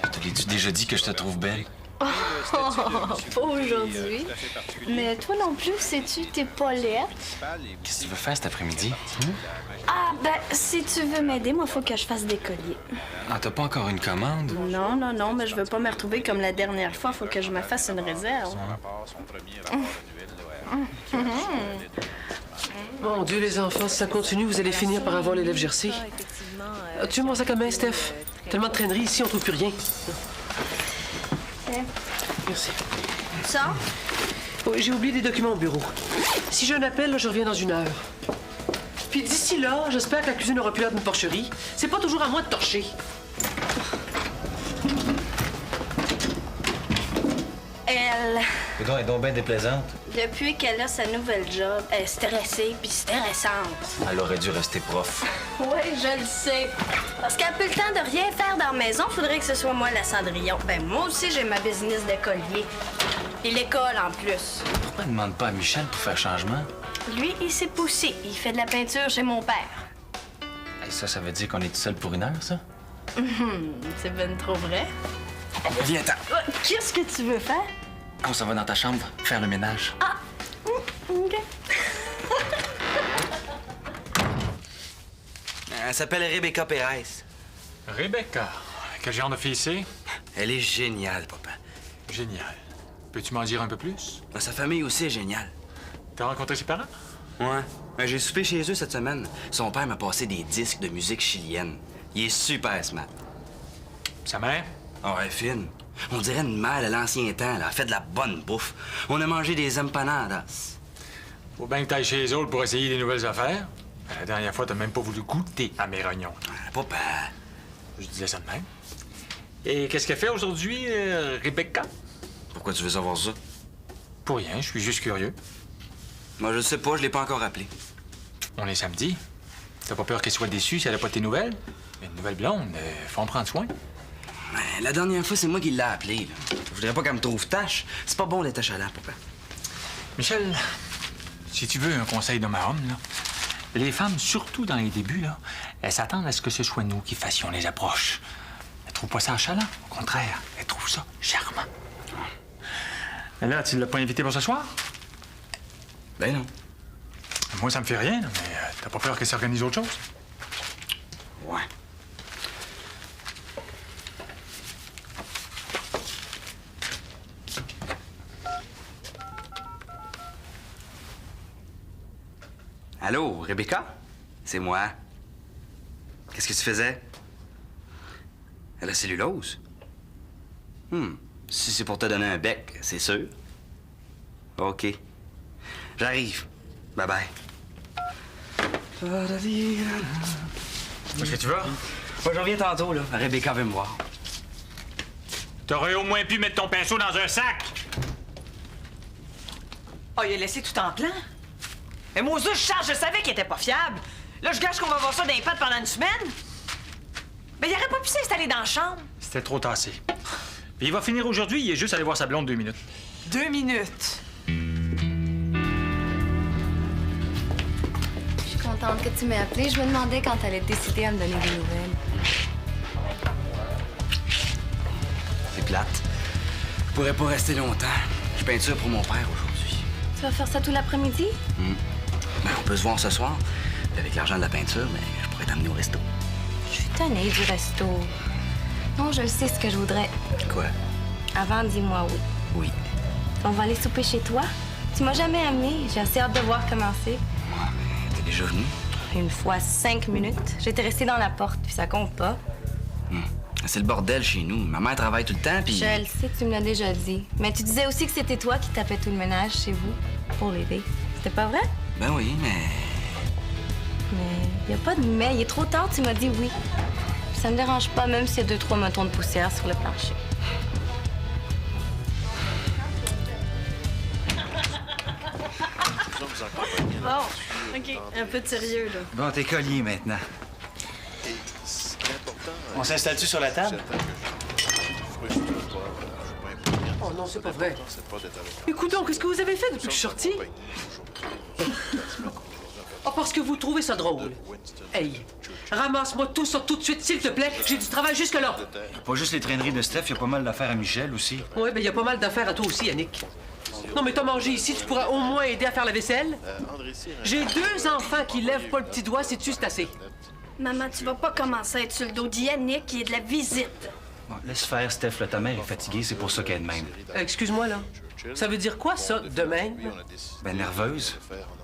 Je te l'ai-tu déjà dit que je te trouve belle? Oh, pas aujourd'hui. Mais toi non plus, sais-tu, t'es pas laide. Qu'est-ce que tu veux faire cet après-midi? Ah, ben, si tu veux m'aider, moi, faut que je fasse des colliers. Ah, t'as pas encore une commande? Non, mais je veux pas me retrouver comme la dernière fois. Faut que je me fasse une réserve. Mon Dieu, les enfants, si ça continue, vous allez finir par avoir les lèvres gercées. As-tu vu mon sac à main, Steph? Tellement de traîneries ici, on trouve plus rien. Merci. Ça? Oh, j'ai oublié des documents au bureau. Si j'ai un appel, là, je reviens dans 1 heure. Puis d'ici là, j'espère que la cuisine aura plus l'air d'une porcherie. C'est pas toujours à moi de torcher. Elle, Elle est donc bien déplaisante. depuis qu'elle a sa nouvelle job, elle est stressée puis stressante. Elle aurait dû rester prof. Oui, je le sais. Parce qu'elle a plus le temps de rien faire dans la maison, faudrait que ce soit moi la Cendrillon. Ben, moi aussi, j'ai ma business de collier. Et l'école, en plus. Pourquoi elle demande pas à Michel pour faire changement? Lui, il s'est poussé. Il fait de la peinture chez mon père. Hey, ça veut dire qu'on est tout seul pour 1 heure, ça? C'est ben trop vrai. Viens-t'en! Qu'est-ce que tu veux faire? On s'en va dans ta chambre faire le ménage. Ah! OK. Elle s'appelle Rebecca Perez. Rebecca, quel genre de fille c'est? Elle est géniale, papa. Génial. Peux-tu m'en dire un peu plus? Sa famille aussi est géniale. T'as rencontré ses parents? Ouais. J'ai soupé chez eux cette semaine. Son père m'a passé des disques de musique chilienne. Il est super smart. Sa mère? Oh, elle est fine. On dirait une mère de l'ancien temps, là. Elle fait de la bonne bouffe. On a mangé des empanadas. Faut bien que t'ailles chez les autres pour essayer des nouvelles affaires. La dernière fois, t'as même pas voulu goûter à mes rognons. Papa. Je disais ça de même. Et qu'est-ce qu'elle fait aujourd'hui, Rebecca? Pourquoi tu veux savoir ça? Pour rien, je suis juste curieux. Moi, je sais pas, je l'ai pas encore appelé. On est samedi. T'as pas peur qu'elle soit déçue si elle a pas tes nouvelles? Une nouvelle blonde, faut en prendre soin. La dernière fois, c'est moi qui l'ai appelé, là. Je voudrais pas qu'elle me trouve tâche. C'est pas bon d'être achalant, papa. Michel, si tu veux un conseil de ma homme, là, les femmes, surtout dans les débuts, là, elles s'attendent à ce que ce soit nous qui fassions les approches. Elles trouvent pas ça achalant. Au contraire, elles trouvent ça charmant. Mais là, tu l'as pas invité pour ce soir? Ben non. Moi, ça me fait rien, mais t'as pas peur qu'elle s'organise autre chose? Ouais. Allô, Rebecca? C'est moi. Qu'est-ce que tu faisais? Elle a cellulose? Si c'est pour te donner un bec, c'est sûr. OK. J'arrive. Bye-bye. Est-ce que tu vas? Moi, je reviens tantôt, là. Rebecca veut me voir. T'aurais au moins pu mettre ton pinceau dans un sac! Oh, il a laissé tout en plan. Mais Moses, je savais qu'il était pas fiable. Là, je gâche qu'on va voir ça dans les pattes pendant 1 semaine. Ben, il aurait pas pu s'installer dans la chambre. C'était trop tassé. Puis il va finir aujourd'hui, il est juste allé voir sa blonde 2 minutes. 2 minutes. Je suis contente que tu m'aies appelée. Je me demandais quand t'allais décider à me donner des nouvelles. C'est plate. Je pourrais pas rester longtemps. Je peinture pour mon père aujourd'hui. Tu vas faire ça tout l'après-midi? Ben, on peut se voir ce soir. Puis avec l'argent de la peinture, mais je pourrais t'amener au resto. Je suis tannée du resto. Non, je le sais ce que je voudrais. Quoi? Avant, dis-moi oui. Oui. On va aller souper chez toi? Tu m'as jamais amené. J'ai assez hâte de voir comment c'est. Ouais, mais t'es déjà venu? Une fois 5 minutes. J'étais restée dans la porte, puis ça compte pas. C'est le bordel chez nous. Ma mère travaille tout le temps, puis... Je le sais, tu me l'as déjà dit. Mais tu disais aussi que c'était toi qui tapais tout le ménage chez vous pour l'aider. C'était pas vrai? Ben oui, mais... Mais y a pas de mais. Il est trop tard, tu m'as dit oui. Puis ça me dérange pas, même s'il y a 2-3 moutons de poussière sur le plancher. Bon, OK. Un peu de sérieux, là. Bon, t'es collier maintenant. On s'installe-tu sur la table? Oh non, c'est pas vrai. Écoute donc, qu'est-ce que vous avez fait depuis que je suis sortie? Oh, parce que vous trouvez ça drôle. Hey, Ramasse-moi tout ça tout de suite, s'il te plaît. J'ai du travail jusque-là. Pas juste les traîneries de Steph, y a pas mal d'affaires à Michel aussi. Oui, ben il y a pas mal d'affaires à toi aussi, Yannick. Non, mais t'as mangé ici, tu pourras au moins aider à faire la vaisselle. J'ai 2 enfants qui lèvent pas le petit doigt, sais-tu, c'est assez. Maman, tu vas pas commencer à être sur le dos d'Yannick qui est de la visite. Bon, laisse faire, Steph, là, ta mère est fatiguée, c'est pour ça qu'elle est de même. Excuse-moi, là. Ça veut dire quoi, ça, de même? Ben, nerveuse.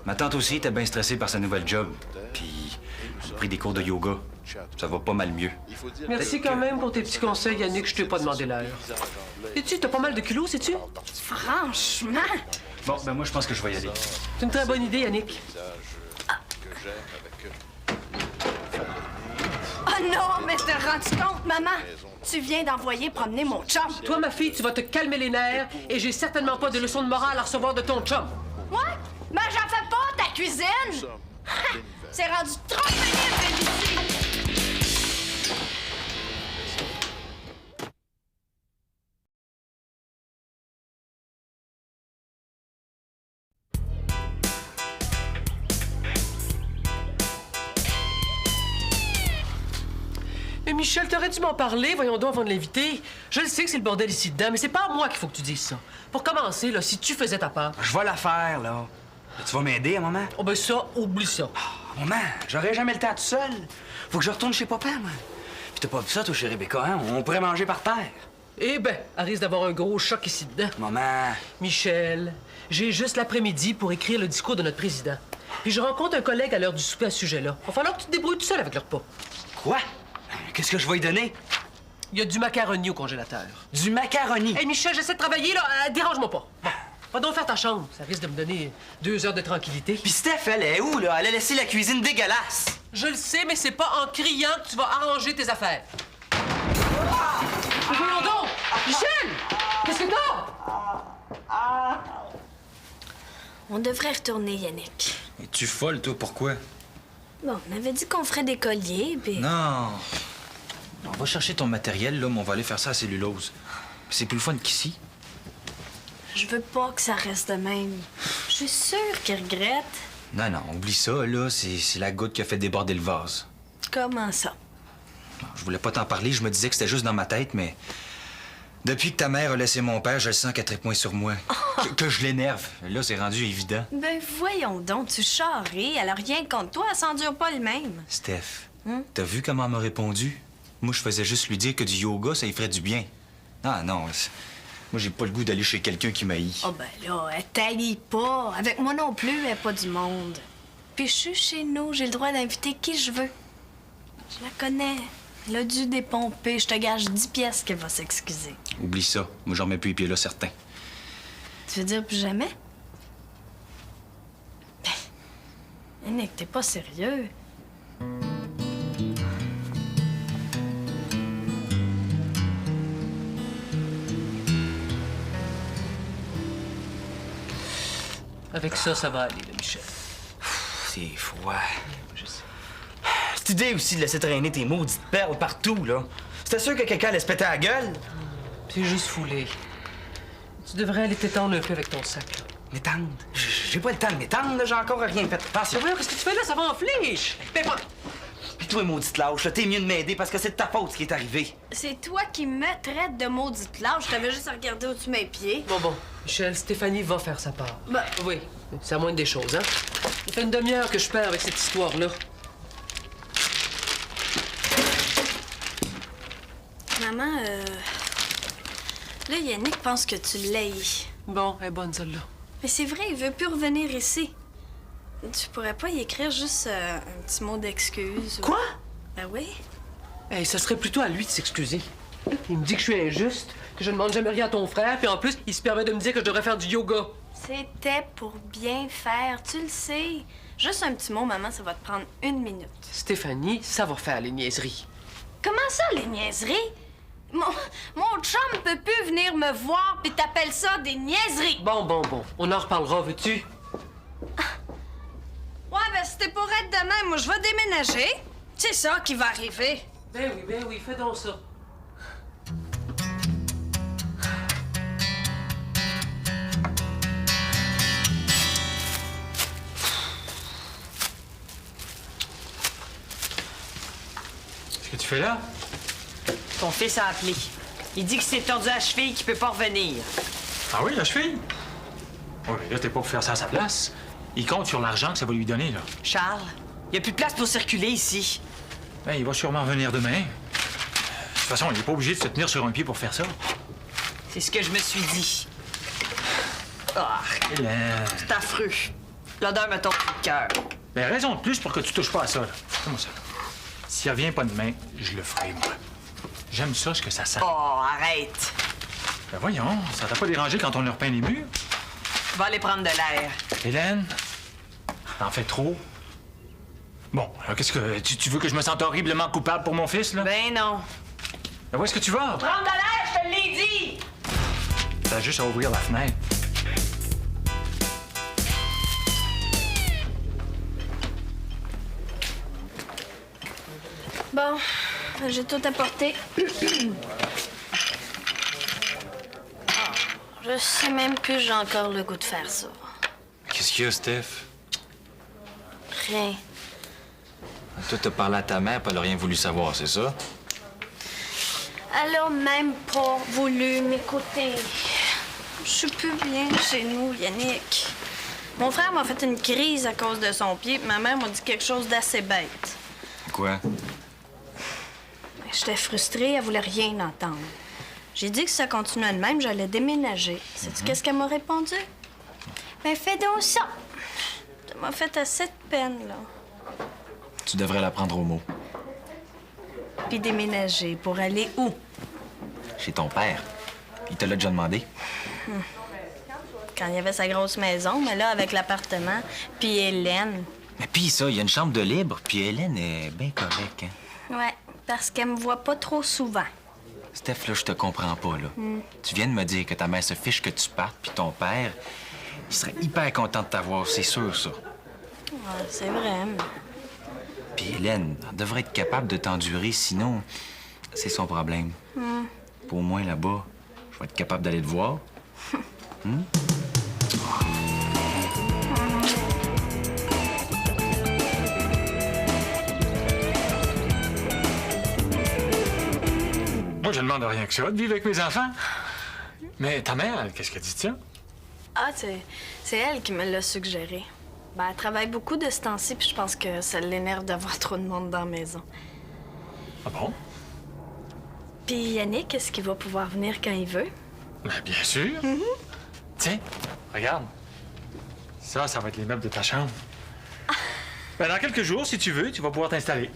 Ma tante aussi était bien stressée par sa nouvelle job. Puis, j'ai pris des cours de yoga. Ça va pas mal mieux. Merci quand même pour tes petits conseils, Yannick, je t'ai pas demandé l'heure. Et tu t'as pas mal de kilos, sais-tu? Franchement. Bon, ben moi, je pense que je vais y aller. C'est une très bonne idée, Yannick. Oh non, mais t'as rendu compte, maman? Tu viens d'envoyer promener mon chum. Toi, ma fille, tu vas te calmer les nerfs et j'ai certainement pas de leçon de morale à recevoir de ton chum. Ouais? Ben j'en fais pas, ta cuisine! C'est rendu trop pénible ici! Mais Michel, t'aurais dû m'en parler, voyons donc, avant de l'inviter. Je le sais que c'est le bordel ici dedans, mais c'est pas à moi qu'il faut que tu dises ça. Pour commencer, là, si tu faisais ta part... Je vais la faire, là. Tu vas m'aider, hein, maman? Oh ben ça, oublie ça. Maman, j'aurais jamais le temps tout seul. Faut que je retourne chez papa, moi. Puis t'as pas vu ça, toi, chez Rebecca, hein? On pourrait manger par terre. Eh ben, elle risque d'avoir un gros choc ici dedans. Maman. Michel, j'ai juste l'après-midi pour écrire le discours de notre président. Puis je rencontre un collègue à l'heure du souper à ce sujet-là. Va falloir que tu te débrouilles tout seul avec le repas. Quoi? Qu'est-ce que je vais lui donner? Il y a du macaroni au congélateur. Du macaroni. Hé, Michel, j'essaie de travailler, là. Dérange-moi pas. Bon, va donc faire ta chambre. Ça risque de me donner 2 heures de tranquillité. Puis Steph, elle est où, là? Elle a laissé la cuisine dégueulasse. Je le sais, mais c'est pas en criant que tu vas arranger tes affaires. Mais voyons donc! Michel! Qu'est-ce que t'as? On devrait retourner, Yannick. Es-tu folle, toi? Pourquoi? Bon, on avait dit qu'on ferait des colliers, puis... Non. On va chercher ton matériel, là, mais on va aller faire ça à cellulose. C'est plus le fun qu'ici. Je veux pas que ça reste de même. Je suis sûre qu'il regrette. Non, non, oublie ça, là. C'est la goutte qui a fait déborder le vase. Comment ça? Non, je voulais pas t'en parler, je me disais que c'était juste dans ma tête, mais... Depuis que ta mère a laissé mon père, je le sens qu'elle tripointe sur moi. Que je l'énerve. Là, c'est rendu évident. Ben voyons donc, tu charries. Elle a rien contre toi, elle s'endure pas le même. Steph, t'as vu comment elle m'a répondu? Moi, je faisais juste lui dire que du yoga, ça lui ferait du bien. Non, non, moi, j'ai pas le goût d'aller chez quelqu'un qui m'haït. Oh ben là, elle t'haït pas. Avec moi non plus, elle est pas du monde. Puis je suis chez nous, j'ai le droit d'inviter qui je veux. Je la connais. Elle a dû dépomper. Je te gage 10 pièces qu'elle va s'excuser. Oublie ça. Moi, j'en remets plus les pieds là, certain. Tu veux dire plus jamais? Ben, Yannick, t'es pas sérieux. Avec ça, ça va aller, là, Michel. C'est froid. Cette idée aussi de laisser traîner tes maudites perles partout, là. C'était sûr que quelqu'un allait se péter à la gueule? C'est juste foulé. Tu devrais aller t'étendre un peu avec ton sac, là. M'étendre? J'ai pas le temps de m'étendre, là. J'ai encore rien fait. Attention. Mais voyons, qu'est-ce que tu fais là? Ça va enfler! Ben, pas... Puis toi, maudite lâche, là, t'es mieux de m'aider parce que c'est de ta faute ce qui est arrivé. C'est toi qui me traites de maudite lâche. Je t'avais juste à regarder au-dessus de mes pieds. Bon, Michel, Stéphanie va faire sa part. Ben, Oui, c'est la moindre des choses, hein? Ça fait une demi-heure que je perds avec cette histoire-là. maman, là, Yannick pense que tu l'haïs. Bon, elle est bonne, celle-là. Mais c'est vrai, il veut plus revenir ici. Tu pourrais pas y écrire juste un petit mot d'excuse? Quoi? Ben oui. Hey, ça serait plutôt à lui de s'excuser. Il me dit que je suis injuste, que je ne demande jamais rien à ton frère, puis en plus, il se permet de me dire que je devrais faire du yoga. C'était pour bien faire, tu le sais. Juste un petit mot, maman, ça va te prendre 1 minute. Stéphanie, ça va faire les niaiseries. Comment ça, les niaiseries? Mon chum peut plus venir me voir, puis t'appelles ça des niaiseries. Bon, on en reparlera, veux-tu? Ouais, ben c'était pour être de même. Moi, je vais déménager. C'est ça qui va arriver. Ben oui, fais donc ça. fais là? Ton fils a appelé. Il dit que c'est tordu à la cheville qu'il peut pas revenir. Ah oui, la cheville? Oui, là, t'es pas pour faire ça à sa place. Il compte sur l'argent que ça va lui donner, là. Charles, il n'y a plus de place pour circuler ici. Ben, il va sûrement revenir demain. De toute façon, il n'est pas obligé de se tenir sur un pied pour faire ça. C'est ce que je me suis dit. Ah, Hélène. c'est affreux. L'odeur me tombe le cœur. Ben, raison de plus pour que tu touches pas à ça, là. Comment ça? S'il revient pas demain, je le ferai, moi. J'aime ça, ce que ça sent. Oh, arrête. Ben voyons, ça t'a pas dérangé quand on leur peint les murs? Va aller prendre de l'air. Hélène, t'en fais trop. Bon, alors qu'est-ce que... Tu veux que je me sente horriblement coupable pour mon fils, là? Ben non. Ben où est-ce que tu vas? Prendre de l'air, je te l'ai dit! T'as juste à ouvrir la fenêtre. Bon, j'ai tout apporté. Ah, je sais même plus j'ai encore le goût de faire ça. Qu'est-ce qu'il y a, Steph? Rien. Toi, t'as parlé à ta mère, puis elle a rien voulu savoir, c'est ça? Elle a même pas voulu m'écouter. Je suis plus bien chez nous, Yannick. Mon frère m'a fait une crise à cause de son pied, puis ma mère m'a dit quelque chose d'assez bête. Quoi? J'étais frustrée, elle voulait rien entendre. J'ai dit que si ça continuait de même, j'allais déménager. Sais-tu qu'est-ce qu'elle m'a répondu? Ben, fais donc ça! Ça m'a fait assez de peine, là. Tu devrais la prendre au mot. Puis déménager pour aller où? Chez ton père. Il te l'a déjà demandé. Quand il y avait sa grosse maison, mais là, avec l'appartement, puis Hélène. Mais puis ça, il y a une chambre de libre, puis Hélène est bien correcte, hein? Ouais, parce qu'elle me voit pas trop souvent. Steph, là, je te comprends pas, là. Tu viens de me dire que ta mère se fiche que tu partes, puis ton père, il serait hyper content de t'avoir, c'est sûr, ça. Ouais, c'est vrai, mais... Puis Hélène, elle devrait être capable de t'endurer, sinon, c'est son problème. Puis au moins, là-bas, je vais être capable d'aller te voir. Moi, je demande rien que ça, de vivre avec mes enfants. Mais ta mère, qu'est-ce qu'elle dit de ça? Ah, c'est elle qui me l'a suggéré. Ben, elle travaille beaucoup de ce temps-ci, puis je pense que ça l'énerve d'avoir trop de monde dans la maison. Ah bon? Puis Yannick, est-ce qu'il va pouvoir venir quand il veut? Ben, bien sûr. Tiens, regarde. Ça va être les meubles de ta chambre. Ben, dans quelques jours, si tu veux, tu vas pouvoir t'installer.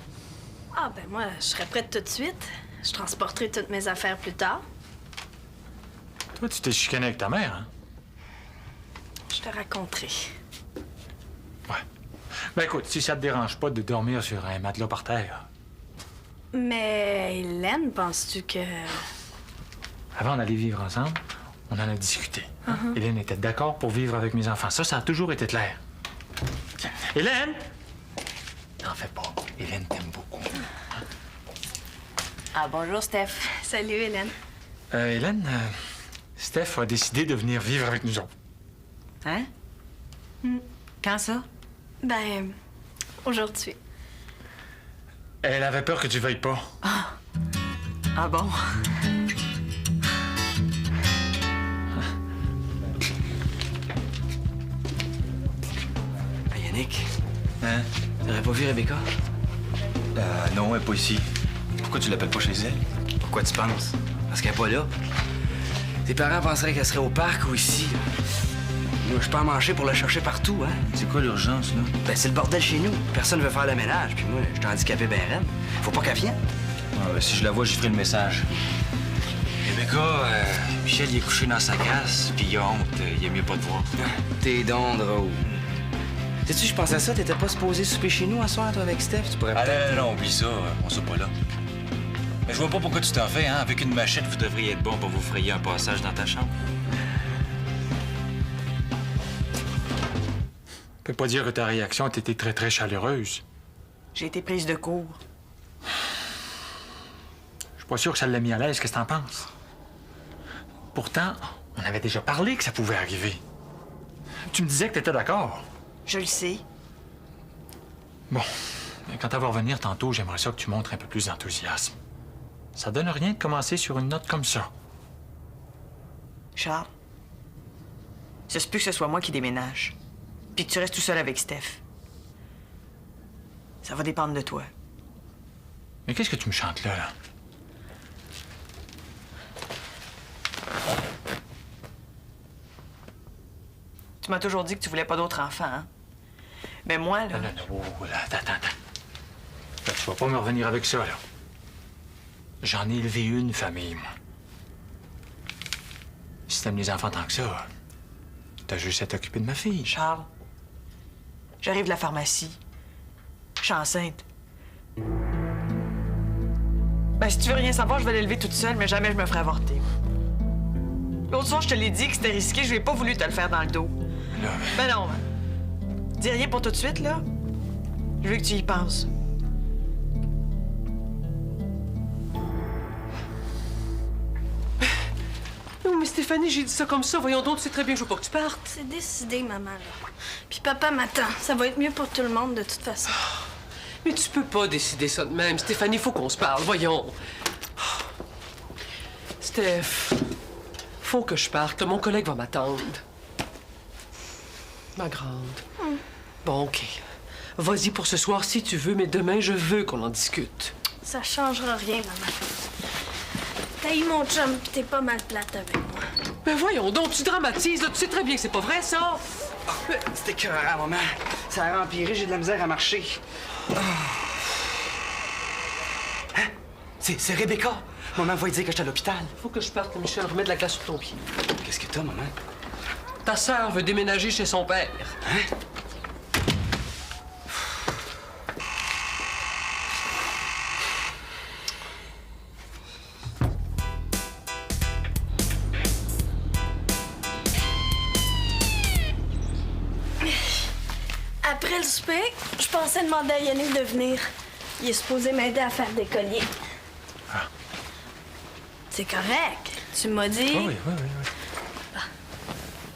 Ah, ben moi, je serais prête tout de suite. Je transporterai toutes mes affaires plus tard. Toi, tu t'es chicané avec ta mère, hein? Je te raconterai. Ouais. Ben, écoute, si ça te dérange pas de dormir sur un matelas par terre. Mais Hélène, penses-tu que... Avant d'aller vivre ensemble, on en a discuté. Hélène était d'accord pour vivre avec mes enfants. Ça a toujours été clair. Tiens. Hélène! T'en fais pas. Hélène t'aime beaucoup. Ah, bonjour, Steph. Salut, Hélène. Hélène, Steph a décidé de venir vivre avec nous autres. Hein? Quand ça? Ben, aujourd'hui. Elle avait peur que tu veuilles pas. Ah bon? Yannick, Hein? t'aurais pas vu Rebecca? Non, elle est pas ici. Pourquoi tu l'appelles pas chez elle? Pourquoi tu penses? Parce qu'elle est pas là. Tes parents penseraient qu'elle serait au parc ou ici. Moi, je peux en manger pour la chercher partout, hein? C'est quoi l'urgence, là? Ben, c'est le bordel chez nous. Personne veut faire le ménage, puis moi, je suis handicapé ben raide. Faut pas qu'elle vienne. Ah, ben, si je la vois, j'y ferai le message. Rebecca, Michel, il est couché dans sa case, puis il a honte. Il aime mieux pas te voir. T'es donc drôle. Sais-tu, je pensais à ça, t'étais pas supposé souper chez nous un soir, toi, avec Steph? Tu pourrais Ah peut-être... non, oublie ça. On sera pas là. Mais je vois pas pourquoi tu t'en fais, hein? Avec une machette, vous devriez être bon pour vous frayer un passage dans ta chambre. Je peux pas dire que ta réaction a été très, très chaleureuse. J'ai été prise de court. Je suis pas sûr que ça l'a mis à l'aise. Qu'est-ce que t'en penses? Pourtant, on avait déjà parlé que ça pouvait arriver. Tu me disais que t'étais d'accord. Je le sais. Bon, Mais quand elle va revenir tantôt, j'aimerais ça que tu montres un peu plus d'enthousiasme. Ça donne rien de commencer sur une note comme ça. Charles, ça se peut que ce soit moi qui déménage. Puis que tu restes tout seul avec Steph. Ça va dépendre de toi. Mais qu'est-ce que tu me chantes là? Tu m'as toujours dit que tu voulais pas d'autres enfants, hein? Mais moi, là... Non, oh, là, attends. Là, tu vas pas me revenir avec ça, là. J'en ai élevé une famille, moi. Si t'aimes les enfants tant que ça, t'as juste à t'occuper de ma fille. Charles, j'arrive de la pharmacie. Je suis enceinte. Ben, si tu veux rien savoir, je vais l'élever toute seule, mais jamais je me ferai avorter. L'autre soir, je te l'ai dit que c'était risqué, je n'ai pas voulu te le faire dans le dos. Là, Ben non. Dis rien pour tout de suite, là. Je veux que tu y penses. Non, mais Stéphanie, j'ai dit ça comme ça. Voyons donc, tu sais très bien que je veux pas que tu partes. C'est décidé, maman, là. Puis papa m'attend. Ça va être mieux pour tout le monde, de toute façon. Mais tu peux pas décider ça de même. Stéphanie, faut qu'on se parle. Voyons. Steph, faut que je parte. Mon collègue va m'attendre. Ma grande. Bon, OK. Vas-y pour ce soir si tu veux, mais demain, je veux qu'on en discute. Ça changera rien, maman. T'as eu mon chum, pis t'es pas mal plate avec moi. Ben voyons donc, tu dramatises, là. Tu sais très bien que c'est pas vrai, ça. C'était écœurant, maman. Ça a empiré, j'ai de la misère à marcher. Hein? C'est Rebecca. Maman va lui dire que je suis à l'hôpital. Faut que je parte, Michel. Remets de la glace sur ton pied. Qu'est-ce que t'as, maman? Ta sœur veut déménager chez son père. Hein? Après le souper, je pensais demander à Yannick de venir. Il est supposé m'aider à faire des colliers. Ah. C'est correct. Tu m'as dit... oui.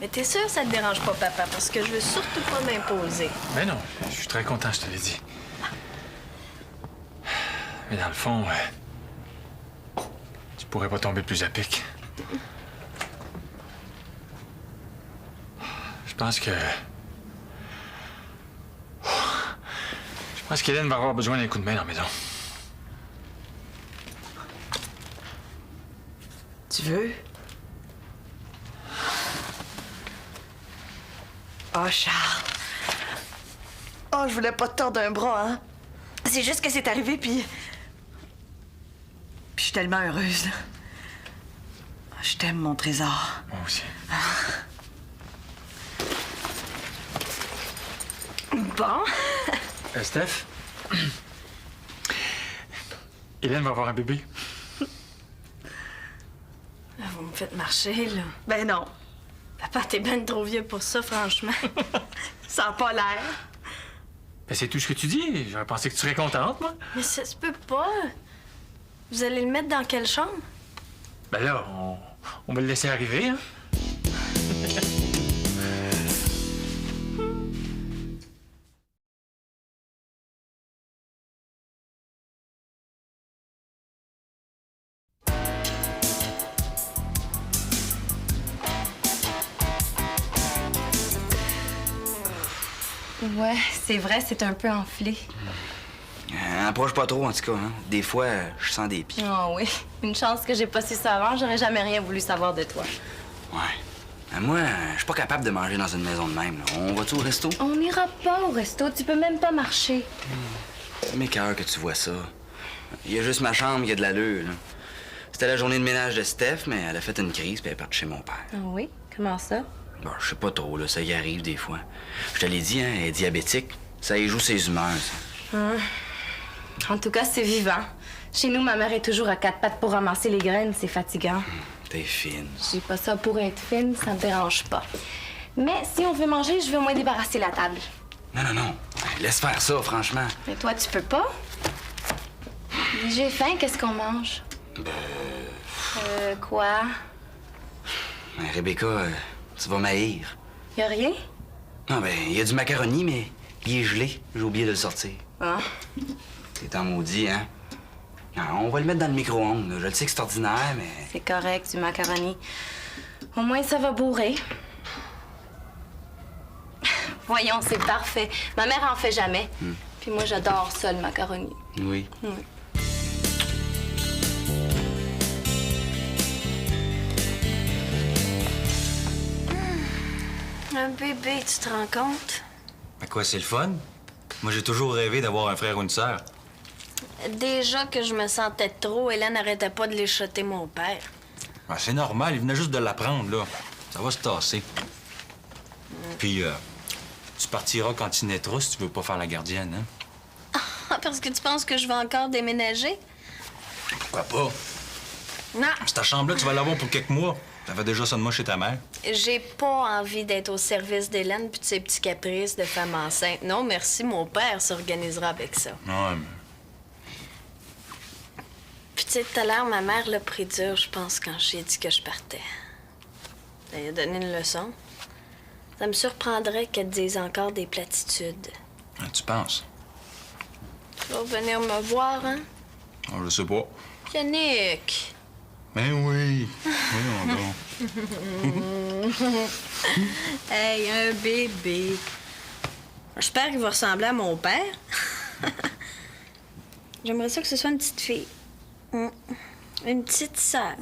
Mais t'es sûr que ça te dérange pas, papa? Parce que je veux surtout pas m'imposer. Mais non, je suis très content, je te l'ai dit. Mais dans le fond, tu pourrais pas tomber plus à pic. Je pense qu'Hélène va avoir besoin d'un coup de main dans la maison. Tu veux? Oh, Charles. Oh, je voulais pas te tordre un bras, hein? C'est juste que c'est arrivé, puis je suis tellement heureuse, là. Je t'aime, mon trésor. Moi aussi. Bon. Steph? Hélène va avoir un bébé. Vous me faites marcher, là. Ben non, Papa, t'es ben trop vieux pour ça, franchement. ça a pas l'air. Ben, c'est tout ce que tu dis. J'aurais pensé que tu serais contente, moi. Mais ça se peut pas. Vous allez le mettre dans quelle chambre? Ben là, on va le laisser arriver, hein? Ouais, c'est vrai, c'est un peu enflé. Approche pas trop, en tout cas. Hein? Des fois, je sens des pieds. Ah oui, une chance que j'ai pas su ça avant, j'aurais jamais rien voulu savoir de toi. Ouais. Moi, je suis pas capable de manger dans une maison de même. Là. On va-tu au resto? On n'ira pas au resto, tu peux même pas marcher. C'est mes cœurs que tu vois ça. Il y a juste ma chambre, il y a de l'allure. Là. C'était la journée de ménage de Steph, mais elle a fait une crise puis elle est partie chez mon père. Ah oui? Comment ça? Bon, je sais pas trop, là, ça y arrive des fois. Je te l'ai dit, hein, elle est diabétique. Ça y joue ses humeurs, ça. En tout cas, c'est vivant. Chez nous, ma mère est toujours à quatre pattes pour ramasser les graines, c'est fatigant. T'es fine. Je dis pas ça pour être fine, ça me dérange pas. Mais si on veut manger, je vais au moins débarrasser la table. Non. Laisse faire ça, franchement. Mais toi, tu peux pas? J'ai faim, qu'est-ce qu'on mange? Quoi? Rebecca, tu vas m'haïr. Y a rien? Non, il y a du macaroni, mais il est gelé. J'ai oublié de le sortir. Ah, T'es en maudit, hein? Ah, on va le mettre dans le micro-ondes. Je le sais que c'est ordinaire, mais... c'est correct, du macaroni. Au moins, ça va bourrer. Voyons, c'est parfait. Ma mère en fait jamais. Puis moi, j'adore ça, le macaroni. Oui. Oui. Un bébé, tu te rends compte? À quoi, c'est le fun? Moi, j'ai toujours rêvé d'avoir un frère ou une sœur. Déjà que je me sentais trop, Hélène n'arrêtait pas de léchoter mon père. Ah, c'est normal, il venait juste de l'apprendre, là. Ça va se tasser. Puis, tu partiras quand il naîtra si tu veux pas faire la gardienne, hein? Ah, parce que tu penses que je vais encore déménager? Pourquoi pas? Non, C'est ta chambre-là, tu vas l'avoir pour quelques mois. Ça fait déjà ça de moi chez ta mère. j'ai pas envie d'être au service d'Hélène puis de ses petits caprices de femme enceinte. Non, merci, mon père s'organisera avec ça. Ouais, mais... Puis tu sais, tout à l'heure, ma mère l'a pris dur, je pense, quand j'ai dit que je partais. Elle a donné une leçon. Ça me surprendrait qu'elle te dise encore des platitudes. Ah, tu penses? Tu vas venir me voir, hein? Ah, je sais pas. Yannick! Ben oui. Voyons donc. Hey, un bébé. J'espère qu'il va ressembler à mon père. J'aimerais ça que ce soit une petite fille. Une petite sœur.